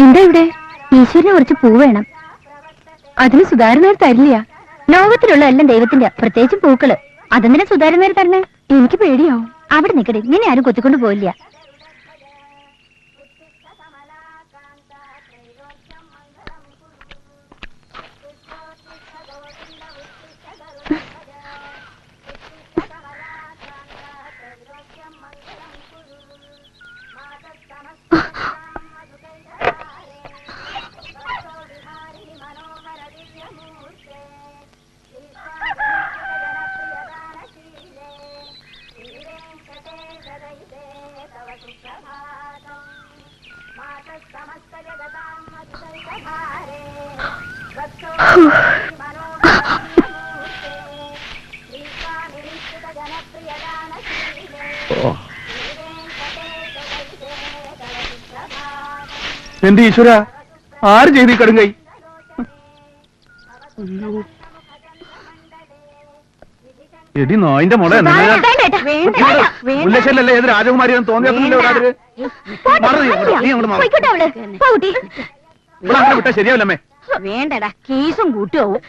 എന്താ ഇവിടെ? ഈശ്വരന് കുറച്ച് പൂ വേണം. അതിന് സുധാരനേർ തരില്ല. ലോകത്തിലുള്ള എല്ലാം ദൈവത്തിന്റെ, പ്രത്യേകിച്ചും പൂക്കള്. അതെന്തിനാ സുധാരനേർ തരണേ? എനിക്ക് പേടിയാവും. അവിടെ നിൽക്കട്ടെ, നിന്നെ ആരും കൊത്തിക്കൊണ്ട് പോയില്ല. എന്റെ ഈശ്വര, ആര് ചെയ്തി കടുങ്കൈ? എടി നായിന്റെ മുള മുല്ലശ്ശേരിയല്ലേ ഏത് രാജകുമാരിയെന്ന് തോന്നിയല്ലോ. വിട്ടാ ശരിയാവില്ലമ്മേ. വേണ്ടടാ, കേസും കൂട്ടുപോകും.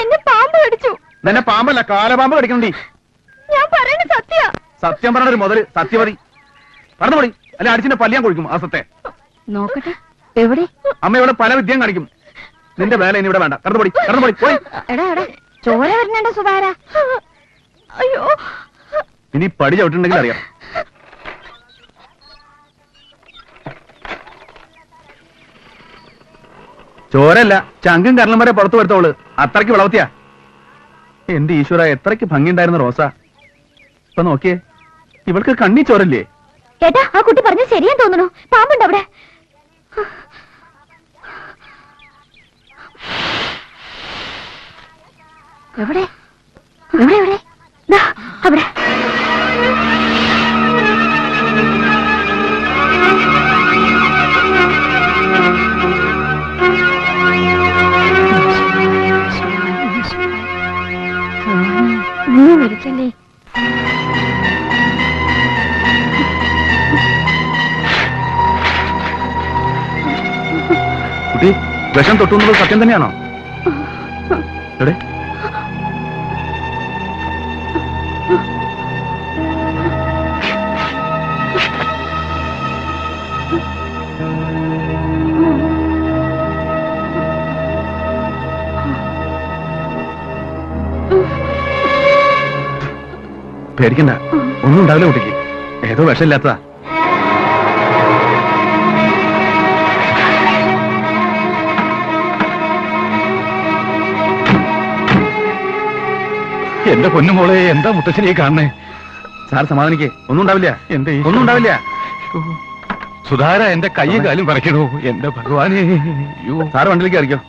എന്നെ പാമ്പ് കടിച്ചു. നിന്നെ പാമ്പല്ല, കാലപാമ്പ് കടിക്കണ്ടി. ഞാൻ പറയുന്നത് സത്യ. സത്യം പറഞ്ഞ ഒരു മുതല് സത്യമതി. കടന്നു പോടി, അല്ലെ അടിച്ചിന്റെ പല്ലിയാൻ കൊടുക്കും അസത്തെ. നോക്കട്ടെ എവിടെ? അമ്മ ഇവിടെ പല വിദ്യയും കാണിക്കും. നിന്റെ വേല ഇനി ഇവിടെ വേണ്ട. കടന്നു പോടി, കടന്നു പോടി, പോയി. എടാ ചോര വരുന്നുണ്ട് സുധാര. അയ്യോ, ഇനി പടി ചവിട്ടുണ്ടെങ്കിൽ അറിയാം. ചോരല്ല, ചങ്കും കരളും വരെ പുറത്തു വരുത്തോള്. അത്രയ്ക്ക് വിളവത്തിയാ. എന്റെ ഈശ്വര, എത്രയ്ക്ക് ഭംഗിയുണ്ടായിരുന്ന റോസ. ഇപ്പൊ നോക്കിയേ, ഇവൾക്ക് കണ്ണി ചോരല്ലേ? ഏട്ടാ, ആ കുട്ടി പറഞ്ഞ ശരിയാന്ന് തോന്നുന്നു. പാമ്പുണ്ട് അവിടെ. എവിടെ എവിടെ എവിടെ? അവിടെ. നീ വിളിക്കല്ലേ? കുട്ടി, വിഷം തൊട്ടുന്നത് സത്യം തന്നെയാണോ? എവിടെ? പേടിക്കണ്ട, ഒന്നും ഉണ്ടാവില്ല കുട്ടിക്ക്. ഏതോ വിഷമില്ലാത്തതാ. എന്റെ പൊന്നുമോളെ, എന്താ മുത്തശ്ശനെ കാണണേ? സാർ സമാധാനിക്കേ, ഒന്നും ഉണ്ടാവില്ല. എന്റെ ഒന്നും ഉണ്ടാവില്ല. സുധാര, എന്റെ കൈയും കാലും പറയ്ക്കണോ എന്റെ ഭഗവാനെ. സാറ് വണ്ടിയിലേക്ക് ഇറങ്ങിയോ?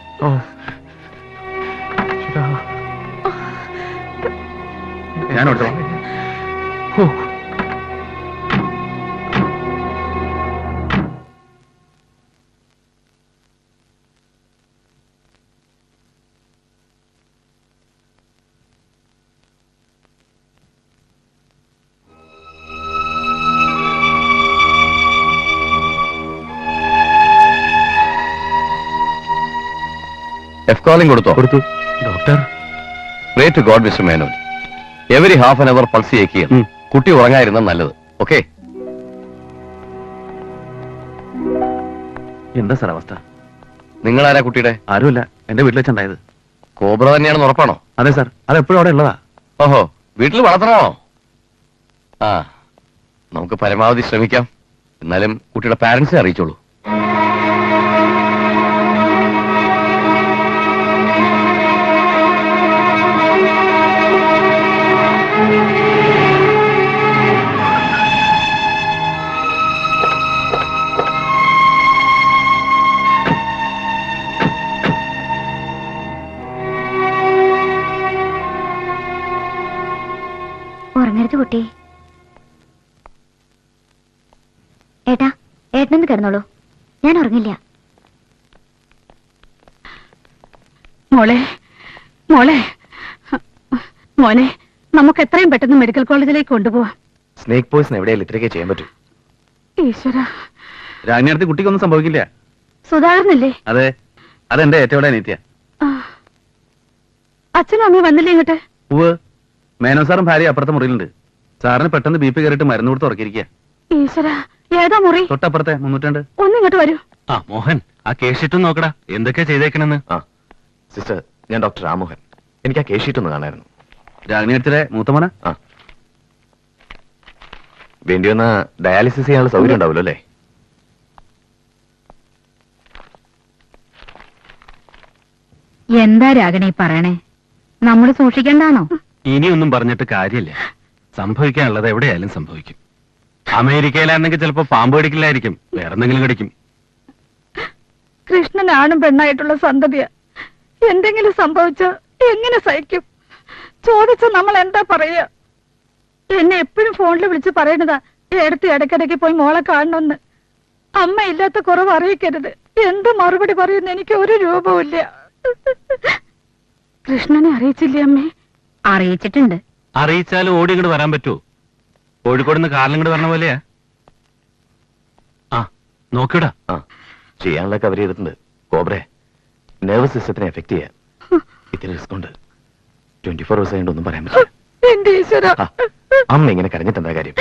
ഞാൻ ഓടിച്ചോളാം. എഫ് കോളിംഗ് കൊടുത്തോ? കൊടുത്തു doctor. Pray to God mister Menon, every half an hour pulse ചെയ്യിക്കുക. കുട്ടി ഉറങ്ങായിരുന്ന നല്ലത്. ഓക്കെ? എന്താ സാർ അവസ്ഥ? നിങ്ങളാരാ കുട്ടിയുടെ? ആരുമില്ല, എന്റെ വീട്ടിൽ വെച്ചുണ്ടായത്. കോബ്ര തന്നെയാണെന്ന് ഉറപ്പാണോ? അതെ സാർ, അത് എപ്പോഴും അവിടെ ഉള്ളതാ. ഓഹോ, വീട്ടിൽ വളർത്തണോ? ആ, നമുക്ക് പരമാവധി ശ്രമിക്കാം. എന്നാലും കുട്ടിയുടെ പാരന്റ്സിനെ അറിയിച്ചോളൂ. ഉറങ്ങരുത് കുട്ടി. ഏട്ടാ, ഏട്ടനൊന്ന് കിടന്നോളൂ, ഞാൻ ഉറങ്ങില്ല. മോളെ മോളെ മോനെ, നമുക്ക് എത്രയും പെട്ടെന്ന് മെഡിക്കൽ കോളേജിലേക്ക് കൊണ്ടുപോവാം. സ്നേക് പോയിസൺ എവിടെയല്ല ഇത്രയൊക്കെ ചെയ്യാൻ പറ്റും. ഈശ്വര. രാജ്ഞിയടുത്ത് കുട്ടിക്കൊന്നും സംഭവിക്കില്ല. സുധാകരനല്ലേ? അതെ, അതെന്റെ ഏറ്റവും അനിയത്തിയ. ആ. അച്ഛനും അമ്മയും വന്നില്ലേ ഇങ്ങോട്ട്? ഉവ്, മേനോ സാറും ഭാര്യ അപ്പുറത്തെ മുറിയിലുണ്ട്. സാറിന് പെട്ടെന്ന് BP കയറിയിട്ട് മരുന്ന് കൊടുത്ത് ഉറക്കിയിരിക്കുക. ഈശ്വര, ഏതാ മുറി? തൊട്ടപ്പുറത്തെ 302. ഒന്നിങ്ങോട്ട് വരൂ. ആ മോഹൻ, ആ കേസ് ഷീറ്റ് നോക്കടാ, എന്തൊക്കെയാ ചെയ്തേക്കണെന്ന്. ആ സിസ്റ്റർ, ഞാൻ ഡോക്ടർ രാമോഹൻ. എനിക്ക് ആ കേസ് ഷീറ്റ് ഒന്ന് കാണായിരുന്നു. രാജ്ഞിയടുത്തിലെ മൂത്തമോന. ആ, വേണ്ടി വന്ന ഡയാലിസിസ് ചെയ്യാനുള്ള സൗകര്യം ഉണ്ടാവുമല്ലോ അല്ലേ? എന്താ രാഗണി പറയണേ? നമ്മൾ സൂക്ഷിക്കണ്ടാണോ? ഇനിയൊന്നും പറഞ്ഞിട്ട് കാര്യമില്ല. സംഭവിക്കാനുള്ളത് എവിടെയായാലും സംഭവിക്കും. അമേരിക്കയിലാണെങ്കിൽ ചിലപ്പോ പാമ്പ് കടിക്കില്ലായിരിക്കും, വേറെന്തെങ്കിലും കടിക്കും. കൃഷ്ണനാണും പെണ്ണായിട്ടുള്ള സന്തതിയ. എന്തെങ്കിലും സംഭവിച്ച എങ്ങനെ സഹിക്കും? ചോദിച്ച നമ്മൾ എന്താ പറയാ? എന്നെ എപ്പോഴും ഫോണിൽ വിളിച്ച് പറയണതാ, എടുത്ത് ഇടയ്ക്കിടയ്ക്ക് പോയി മോളെ കാണണമെന്ന്. അമ്മ ഇല്ലാത്ത കുറവ് അറിയിക്കരുത്. എന്ത് മറുപടി പറയുന്ന എനിക്ക് ഒരു രൂപമില്ല. കൃഷ്ണനെ അറിയിച്ചില്ലേ അമ്മേ? അറിയിച്ചിട്ടുണ്ട്. അറിയിച്ചാലും ഓടി ഇങ്ങോട്ട് വരാൻ പറ്റുമോ? കോഴിക്കോട് നിന്ന് കാറിൽ ഇങ്ങോട്ട് വരണ പോലെയാ. ആ നോക്കിടാ. ആ, ചെയ്യാനുള്ള കവർ ചെയ്തിട്ടുണ്ട്. കോബ്രെ, നെർവസ് സിസ്റ്റത്തിനെ എഫക്ട് ചെയ്യാം. ഇതിന് റിസ്ക് ഉണ്ട്. 24 hours ആയതുകൊണ്ട് ഒന്നും പറയാൻ പറ്റില്ല. എന്റെ ഈശ്വര. ആ, അമ്മ ഇങ്ങനെ കരഞ്ഞിട്ട് എന്താ കാര്യം?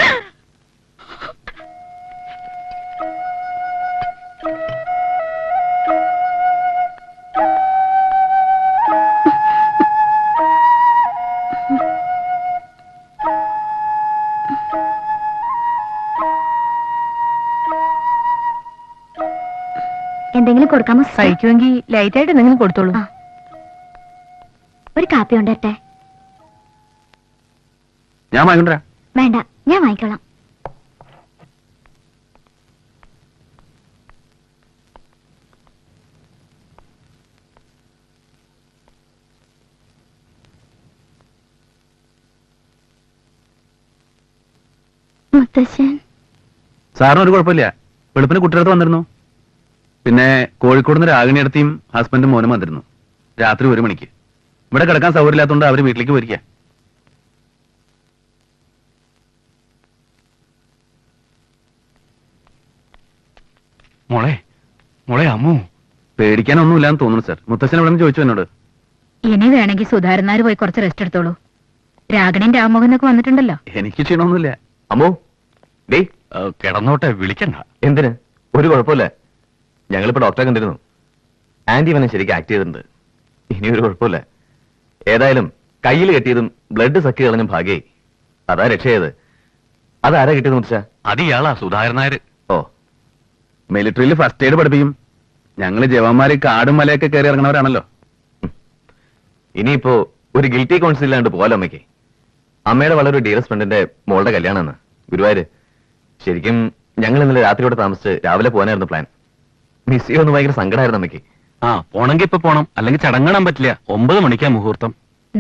എന്തെങ്കിലും കൊടുക്കാമോ? കഴിക്കുമെങ്കിൽ ലൈറ്റായിട്ട് എന്തെങ്കിലും കൊടുത്തോളൂ. ആ. ഒരു കാപ്പി ഉണ്ടട്ടെ? ഞാൻ വാങ്ങിക്കൊണ്ടുവരാ. വേണ്ട, ഞാൻ വാങ്ങിക്കോളാം. മുത്തശ്ശൻ സാറിന് ഒരു കുഴപ്പമില്ല. വെളുപ്പിന് കുട്ടിയുടെ വന്നിരുന്നു. പിന്നെ കോഴിക്കോട് നിന്ന് രാഗിണിയടുത്തിയും ഹസ്ബൻഡും മോനും വന്നിരുന്നു. രാത്രി 1 മണിക്ക്. ഇവിടെ കിടക്കാൻ സൗകര്യമില്ലാത്തതുകൊണ്ട് അവര് വീട്ടിലേക്ക് പോയിരിക്കുക. മോളെ, മോളെ അമ്മു. പേടിക്കാനൊന്നുമില്ലാന്ന് തോന്നുന്നു സാർ. മുത്തശ്ശൻ ഇവിടെ നിന്ന് ചോദിച്ചു എന്നോട്. ഇനി വേണമെങ്കിൽ സുധാരനാര് പോയി കുറച്ച് റെസ്റ്റ് എടുത്തോളൂ. രാഗണിയും രാമോഹനൊക്കെ വന്നിട്ടുണ്ടല്ലോ. എനിക്ക് ക്ഷീണമൊന്നുമില്ല. അമ്മോ, ഡേ, കിടന്നോട്ടെ, വിളിക്കണ്ട. എന്തിന്? ഒരു കുഴപ്പമില്ല. ഞങ്ങളിപ്പോ ഡോക്ടറെ കണ്ടിരുന്നു. ആന്റി ഇവനെ ശരിക്കും ആക്ട് ചെയ്തിട്ടുണ്ട്. ഇനി ഒരു കുഴപ്പമില്ല. ഏതായാലും കയ്യിൽ കെട്ടിയതും ബ്ലഡ് സക്കി കളഞ്ഞും ഭാഗ്യായി. അതാ രക്ഷയത്. അതാരാ കിട്ടിയത് മുത്തശ്ശ? അത് ഇയാളാ സുധാകരനായര്. ഓ, മിലിറ്ററിയിൽ ഫസ്റ്റ് എയ്ഡ് പഠിപ്പിക്കും. ഞങ്ങള് ജവാന്മാര് കാടും മലയൊക്കെ കയറി ഇറങ്ങണവരാണല്ലോ. ഇനിയിപ്പോ ഒരു ഗിൽറ്റി കോൺസിൽ ഇല്ലാണ്ട് പോകാലോ അമ്മയ്ക്ക്. അമ്മയുടെ വളരെ ഡിയറസ്റ്റ് ഫ്രണ്ടിന്റെ മോളുടെ കല്യാണമെന്ന് ഗുരുവായൂര്. ശരിക്കും ഞങ്ങൾ ഇന്നലെ രാത്രിയോടെ താമസിച്ച് രാവിലെ പോകാനായിരുന്നു പ്ലാൻ. മിസ് ചെയ്യുമെന്ന് ഭയങ്കര സങ്കടമായിരുന്നു അമ്മയ്ക്ക്. ആ, പോണെങ്കി ഇപ്പൊ പോണം, അല്ലെങ്കിൽ ചടങ്ങാൻ പറ്റില്ല. 9 മണിക്കാ മുഹൂർത്തം.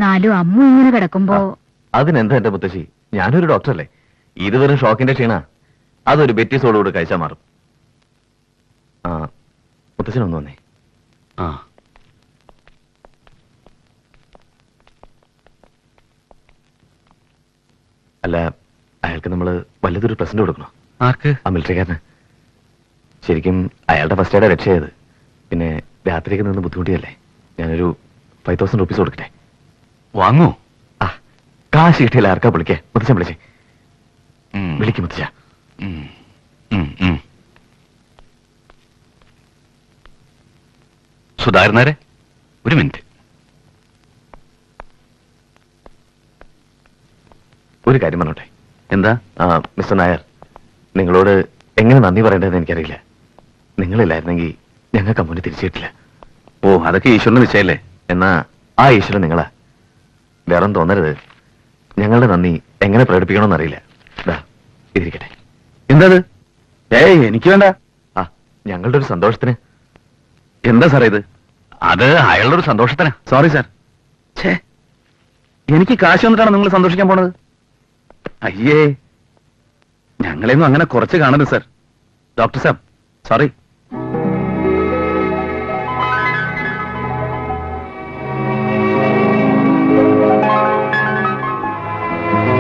നാലും അമ്മ ഇങ്ങനെ കിടക്കുമ്പോ അതിനെന്താ എന്റെ മുത്തശ്ശി, ഞാനൊരു ഡോക്ടറല്ലേ. ഇത് വെറും ഷോക്കിന്റെ ക്ഷീണ. അതൊരു ബെറ്റീസോടുകൂടി കഴിച്ചാൽ മാറും. ആ, മുത്തശ്ശനൊന്നു വന്നേ. ആ, അല്ല, അയാൾക്ക് നമ്മള് വലുതൊരു പ്രസന്റ് കൊടുക്കണോ? ആർക്ക്? ആ മിലിറ്ററിക്കാരന്. ശരിക്കും അയാളുടെ ഫസ്റ്റ് എയ്ഡാ രക്ഷയത്. പിന്നെ രാത്രിയൊക്കെ നിന്ന് ബുദ്ധിമുട്ടിയല്ലേ. ഞാനൊരു 5000 rupees കൊടുക്കട്ടെ? വാങ്ങൂ. ആ, കാശ് കിട്ടിയില്ല. ആർക്കാ വിളിക്കേ? മുത്തച്ഛൻ വിളിച്ചേ. ഉം. വിളിക്കും മുത്തച്ഛ. ഉം. ഉം, ഉം. സുധാകരനാരെ, ഒരു മിനിറ്റ്. ഒരു കാര്യം പറഞ്ഞോട്ടെ? എന്താ? മിസ്റ്റർ നായർ, നിങ്ങളോട് എങ്ങനെ നന്ദി പറയേണ്ടതെന്ന് എനിക്കറിയില്ല. നിങ്ങളില്ലായിരുന്നെങ്കിൽ ഞങ്ങൾക്ക് അമ്മൂനെ തിരിച്ചു കിട്ടില്ല. ഓ, അതൊക്കെ ഈശ്വരന് നിശ്ചയല്ലേ. എന്നാ ആ ഈശ്വരൻ നിങ്ങളാ. വേറൊന്നും തോന്നരുത്. ഞങ്ങളുടെ നന്ദി എങ്ങനെ പ്രകടിപ്പിക്കണമെന്നറിയില്ല. ദാ, ഇതിരിക്കട്ടെ. എന്താ? ഏയ്, എനിക്ക് വേണ്ട. ആ, ഞങ്ങളുടെ ഒരു സന്തോഷത്തിന്. എന്താ സാറേ ഇത്? അത് അയാളുടെ ഒരു സന്തോഷത്തിനാ. Sorry sir. ഛേ, എനിക്ക് കാശ് വന്നിട്ടാണ് നിങ്ങൾ സന്തോഷിക്കാൻ പോണത്? അയ്യേ, ഞങ്ങളെയൊന്നും അങ്ങനെ കുറച്ച് കാണരുത് സാർ. ഡോക്ടർ സാബ്, സോറി.